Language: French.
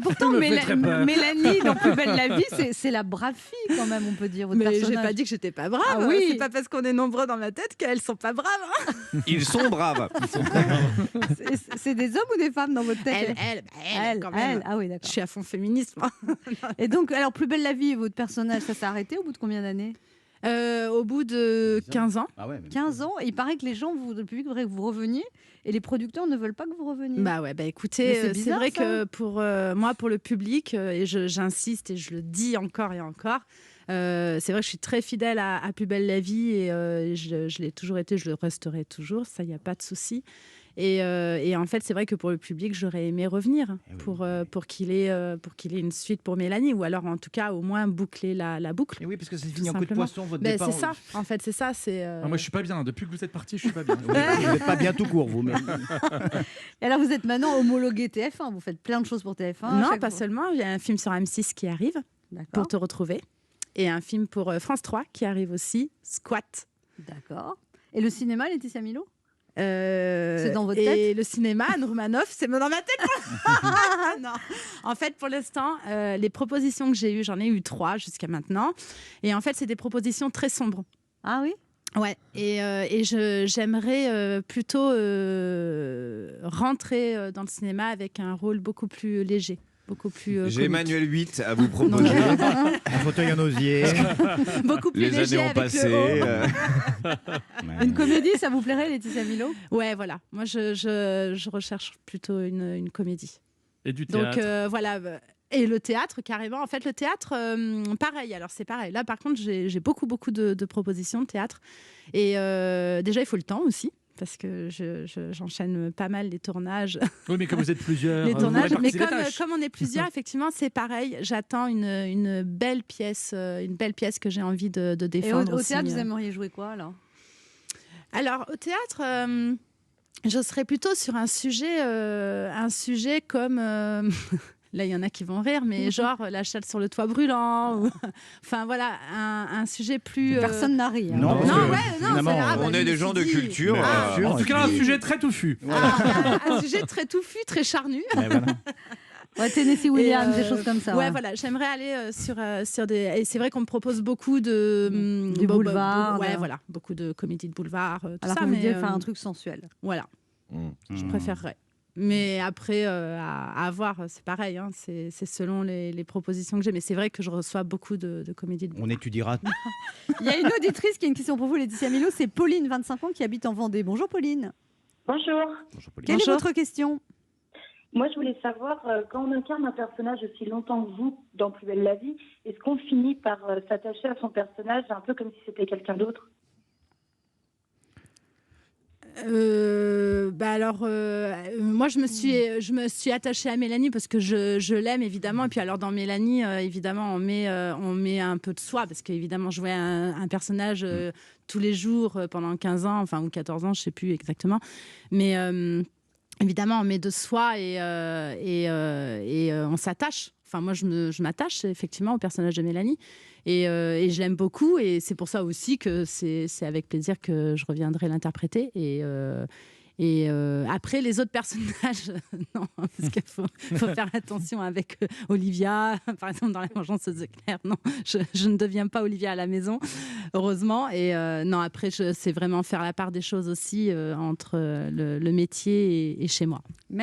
pourtant, Mélanie, dans Plus belle la vie, c'est la brave fille quand même, on peut dire. Votre Mais personnage. j'ai pas dit que j'étais pas brave. Ah oui. C'est pas parce qu'on est nombreux dans ma tête qu'elles sont pas braves. Hein. Ils sont braves. C'est des hommes ou des femmes dans votre tête? Elle, quand même. Ah oui, d'accord. Je suis à fond féminisme. Et donc, alors, Plus belle la vie, votre personnage, ça s'est arrêté au bout de combien d'années? Au bout de 15 ans. Ah ouais, 15 ans. Et il paraît que les gens, le public voudrait que vous reveniez et les producteurs ne veulent pas que vous reveniez. Bah ouais, bah écoutez, c'est c'est bizarre, vrai ça. que pour moi, pour le public, et j'insiste et je le dis encore et encore, c'est vrai que je suis très fidèle à Plus belle la vie et je l'ai toujours été, je le resterai toujours, ça, il n'y a pas de souci. Et en fait, c'est vrai que pour le public, j'aurais aimé revenir pour qu'il ait une suite pour Mélanie, ou alors en tout cas au moins boucler la boucle. Et oui, parce que c'est Tout fini en coup de simplement. poisson, votre Ben, départ. c'est ça, en fait, c'est ça. Moi, je suis pas bien. Depuis que vous êtes parti, je suis pas bien. Vous n'êtes pas bien tout court, vous. Mais... Et alors, vous êtes maintenant homologué TF1. Vous faites plein de choses pour TF1. Non, pas seulement. Il y a un film sur M6 qui arrive, Pour te retrouver, et un film pour France 3 qui arrive aussi, Squat. D'accord. Et le cinéma, Laetitia Milo? C'est dans votre et tête? Et le cinéma, Anne Romanoff, c'est dans ma tête. Non. En fait, pour l'instant, les propositions que j'ai eues, j'en ai eu 3 jusqu'à maintenant. Et en fait, c'est des propositions très sombres. Ah oui? Ouais. Et j'aimerais plutôt rentrer dans le cinéma avec un rôle beaucoup plus léger. Beaucoup plus. J'ai Emmanuel 8 à vous proposer. Un fauteuil en osier. Beaucoup plus Les léger années ont avec passé. le haut. Une comédie, ça vous plairait, Laetitia Milo? Ouais, voilà. Moi, je recherche plutôt une comédie. Et du théâtre. Donc voilà. Et le théâtre, carrément. En fait, le théâtre, pareil. Alors, c'est pareil. Là, par contre, j'ai beaucoup de propositions de théâtre. Et déjà, il faut le temps aussi. Parce que j'enchaîne pas mal les tournages. Oui, mais comme vous êtes plusieurs, les tournages. Mais comme on est plusieurs, effectivement, c'est pareil. J'attends une belle pièce que j'ai envie de défendre. Et au aussi. théâtre, vous aimeriez jouer quoi alors? Alors, au théâtre, je serais plutôt sur un sujet comme. Là, il y en a qui vont rire, mais genre la chatte sur le toit brûlant. Enfin, voilà, un sujet plus... Personne n'a ri. Hein. Non, parce que, c'est grave. On est des gens de culture. En tout cas, un sujet très touffu. Un sujet très touffu, très charnu. Ouais, Tennessee Williams, des choses comme ça. Ouais, voilà, j'aimerais aller sur des... Et c'est vrai qu'on me propose beaucoup de... Du boulevard. Ouais, voilà, beaucoup de comédies de boulevard, tout alors ça. vous Mais voulez faire un truc sensuel. Voilà, je préférerais. Mais après, à voir, c'est pareil, hein, c'est selon les propositions que j'ai. Mais c'est vrai que je reçois beaucoup de comédies de boulevard. On étudiera. Il y a une auditrice qui a une question pour vous, Laetitia Milo. C'est Pauline, 25 ans, qui habite en Vendée. Bonjour Pauline. Bonjour. Quelle est votre question? Moi, je voulais savoir, quand on incarne un personnage aussi longtemps que vous dans Plus belle la vie, est-ce qu'on finit par s'attacher à son personnage un peu comme si c'était quelqu'un d'autre? Moi je me suis attachée à Mélanie parce que je l'aime évidemment, et puis alors dans Mélanie évidemment on met un peu de soi, parce qu'évidemment je jouais un personnage tous les jours pendant 15 ans, enfin ou 14 ans, je sais plus exactement, mais évidemment on met de soi et on s'attache. Enfin, moi, je m'attache effectivement au personnage de Mélanie et je l'aime beaucoup, et c'est pour ça aussi que c'est avec plaisir que je reviendrai l'interpréter. Et après, les autres personnages, non, parce qu'il faut faire attention avec Olivia, par exemple dans La Vengeance aux éclairs. Non, je ne deviens pas Olivia à la maison, heureusement. Et non, après, c'est vraiment faire la part des choses aussi entre le métier et chez moi.